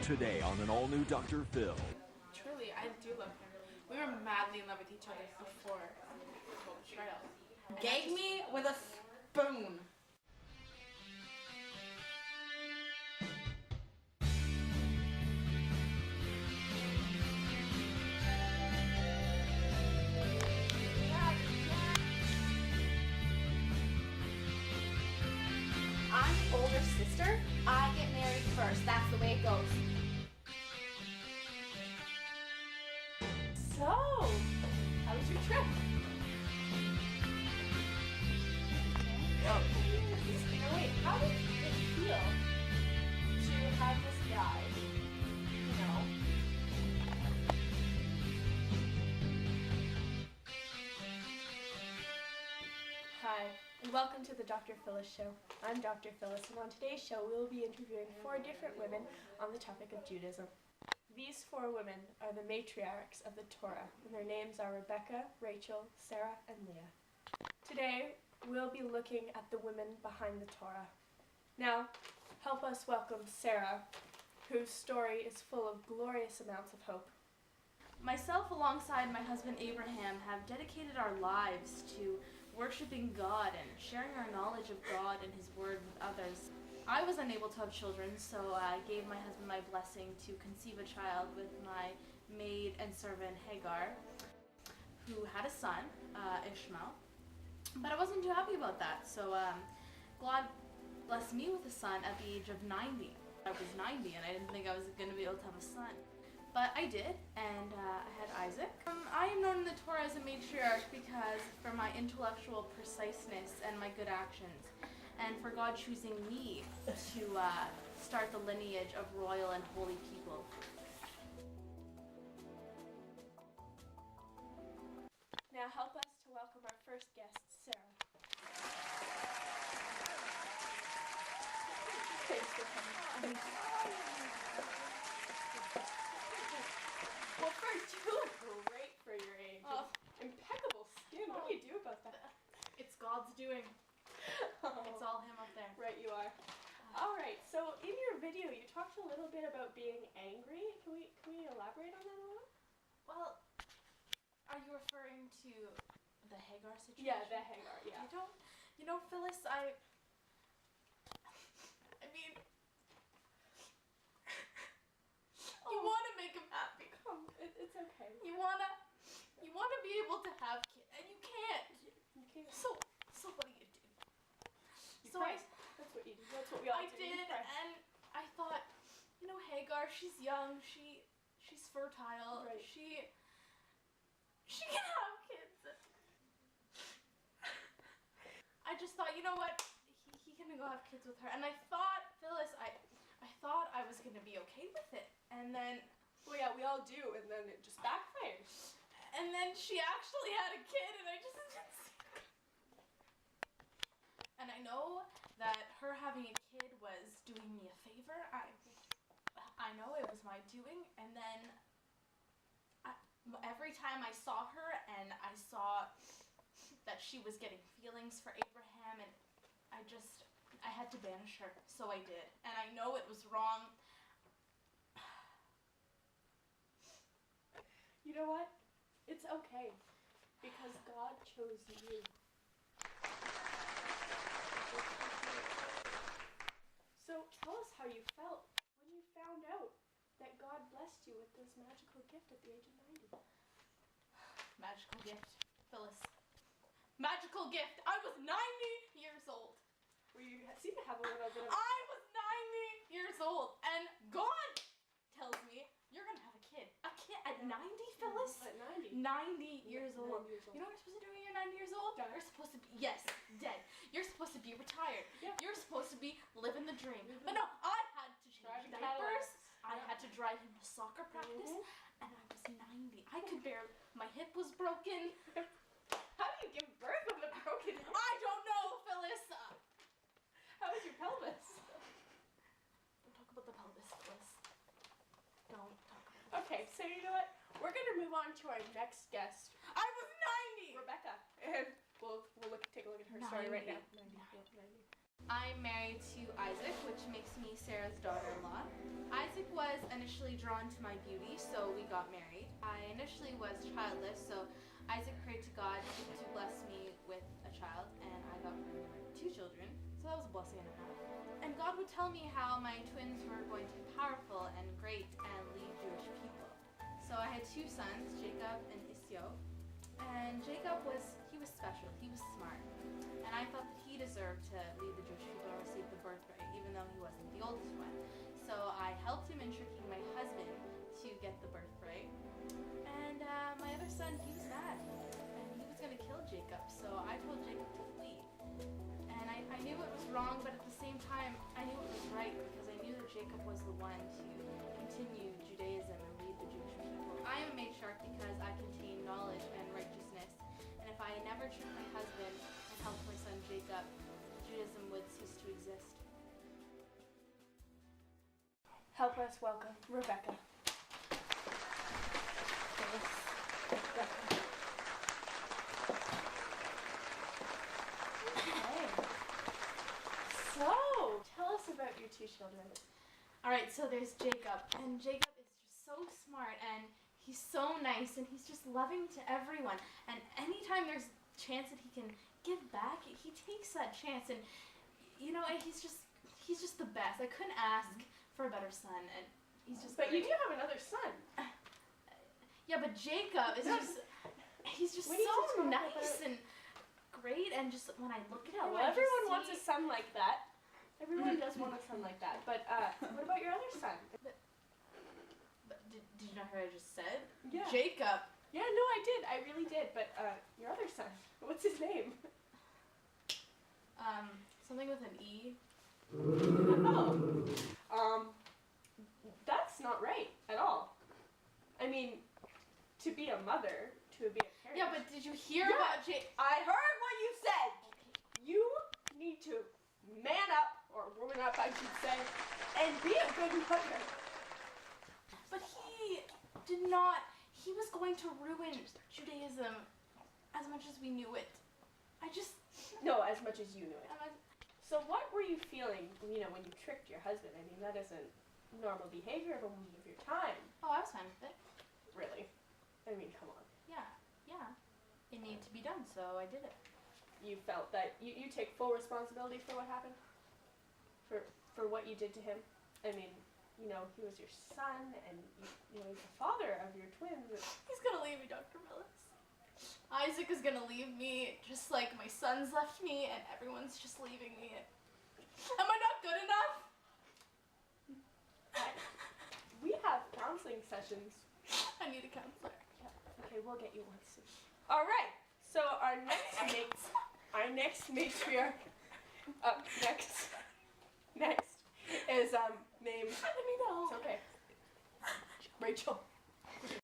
Today on an all-new Dr. Phil. Truly, I do love him. We were madly in love with each other before betrayal. Gag me with a spoon. I'm the older sister. I get married first. That's the way it goes. So, how was your trip? Wait, how did it feel to have this guy, Hi, and welcome to the Dr. Phyllis Show. I'm Dr. Phyllis, and on today's show we will be interviewing 4 different women on the topic of Judaism. These 4 women are the matriarchs of the Torah, and their names are Rebecca, Rachel, Sarah, and Leah. Today, we'll be looking at the women behind the Torah. Now, help us welcome Sarah, whose story is full of glorious amounts of hope. Myself, alongside my husband Abraham, have dedicated our lives to worshiping God and sharing our knowledge of God and His Word with others. I was unable to have children, so I gave my husband my blessing to conceive a child with my maid and servant Hagar, who had a son, Ishmael. But I wasn't too happy about that, so God blessed me with a son at the age of 90. I was 90 and I didn't think I was going to be able to have a son. But I did, and I had Isaac. I am known in the Torah as a matriarch because for my intellectual preciseness and my good actions, and for God choosing me to start the lineage of royal and holy people. Now help us to welcome our first guest, Sarah. Thanks for coming. Well, first, you look great for your age. Oh. Impeccable skin. What do you do about that? It's God's doing. It's all Him up there. Right, you are. All right. So in your video, you talked a little bit about being angry. Can we elaborate on that a little? Well, are you referring to the Hagar situation? Yeah, the Hagar. Yeah. Phyllis, I mean, you want to make him happy. Come, it's okay. You wanna be able to have kids, and you can't. You can't. So what do you do? You So pray. That's what you do. That's what we all I do. did, You pray. and I thought, Hagar, she's young, she's fertile, Right. she can have kids. I just thought, you know what, he can go have kids with her, and I thought, Phyllis, I thought I was gonna be okay with it, and then. Well, yeah, we all do, and then it just backfired. And then she actually had a kid, and I just didn't see it. And I know that her having a kid was doing me a favor. I know it was my doing, and then every time I saw her and I saw that she was getting feelings for Abraham, and I had to banish her, so I did. And I know it was wrong. You know what? It's okay, because God chose you. So tell us how you felt when you found out that God blessed you with this magical gift at the age of 90. Magical gift, Phyllis. Magical gift. I was 90 years old. Well, you seem to have a little bit of... I was 90 years old, and God tells me you're gonna have a kid. A kid at 90, Phyllis? At 90. 90 years 90 old. years old. You know what you're supposed to do when you're 90 years old? Die. You're supposed to be, yes, dead. You're supposed to be retired. Yeah. You're supposed to be living the dream. But no, I had to change Driving diapers. Cadillacs. I had to drive him to soccer practice, and I was 90. I could barely, my hip was broken. How do you give birth with a broken hip? I don't know, Phyllis. How is your pelvis? Don't talk about the pelvis, Phyllis. Don't talk about it. Okay, so you know what? We're going to move on to our next guest, I was 90! Rebecca. And we'll take a look at her story right now. 90. I'm married to Isaac, which makes me Sarah's daughter-in-law. Isaac was initially drawn to my beauty, so we got married. I initially was childless, so Isaac prayed to God to bless me with a child, and I got 2 children, so that was a blessing and a half. And God would tell me how my twins were going to be powerful and great and lead Jewish people. So I had 2 sons, Jacob and Israel. And Jacob was special, he was smart. And I thought that he deserved to lead the Jewish people and receive the birthright, even though he wasn't the oldest one. So I helped him in tricking my husband to get the birthright. And my other son, he was mad. And he was going to kill Jacob, so I told Jacob to flee. And I knew it was wrong, but at the same time, I knew it was right because I knew that Jacob was the one to continue Judaism and lead the Jewish people. I am a matriarch because I contain knowledge and righteousness. And if I never tricked my husband and helped my son Jacob, Judaism would cease to exist. Help us welcome Rebecca. Phyllis. Rebecca. Okay. So, tell us about your 2 children. Alright, so there's Jacob, and Jacob is just so smart, and he's so nice, and he's just loving to everyone. And anytime there's a chance that he can give back, he takes that chance, and you know, he's just the best. I couldn't ask for a better son, and he's just But great. you do have another son. Yeah, but Jacob is he's just We need to so talk nice and great, and just when I look at him, Well, I everyone just wants a see- son like that. Everyone does want a son like that. But what about your other son? But did you not hear what I just said? Yeah. Jacob. Yeah, no, I did. I really did. But your other son, what's his name? Something with an E. Oh. That's not right at all. I mean, to be a mother, to be a parent. Yeah, but did you hear Yeah. about Jacob? I heard what you said. You need to man up, or woman up, I should say, and be a good mother. But he did not. He was going to ruin Judaism as much as we knew it. No, as much as you knew it. I'm So what were you feeling, when you tricked your husband? I mean, that isn't normal behavior of a woman of your time. Oh, I was fine with it. Really. I mean, come on. Yeah. It needed to be done, so I did it. You felt that you take full responsibility for what happened? For what you did to him? I mean, he was your son, and he's the father of your twins. He's gonna leave me, Dr. Phyllis. Isaac is gonna leave me just like my sons left me, and everyone's just leaving me. Am I not good enough? We have counseling sessions. I need a counselor. Okay, we'll get you one soon. All right. So our next matriarch up next is named. Let me know. It's okay. Rachel.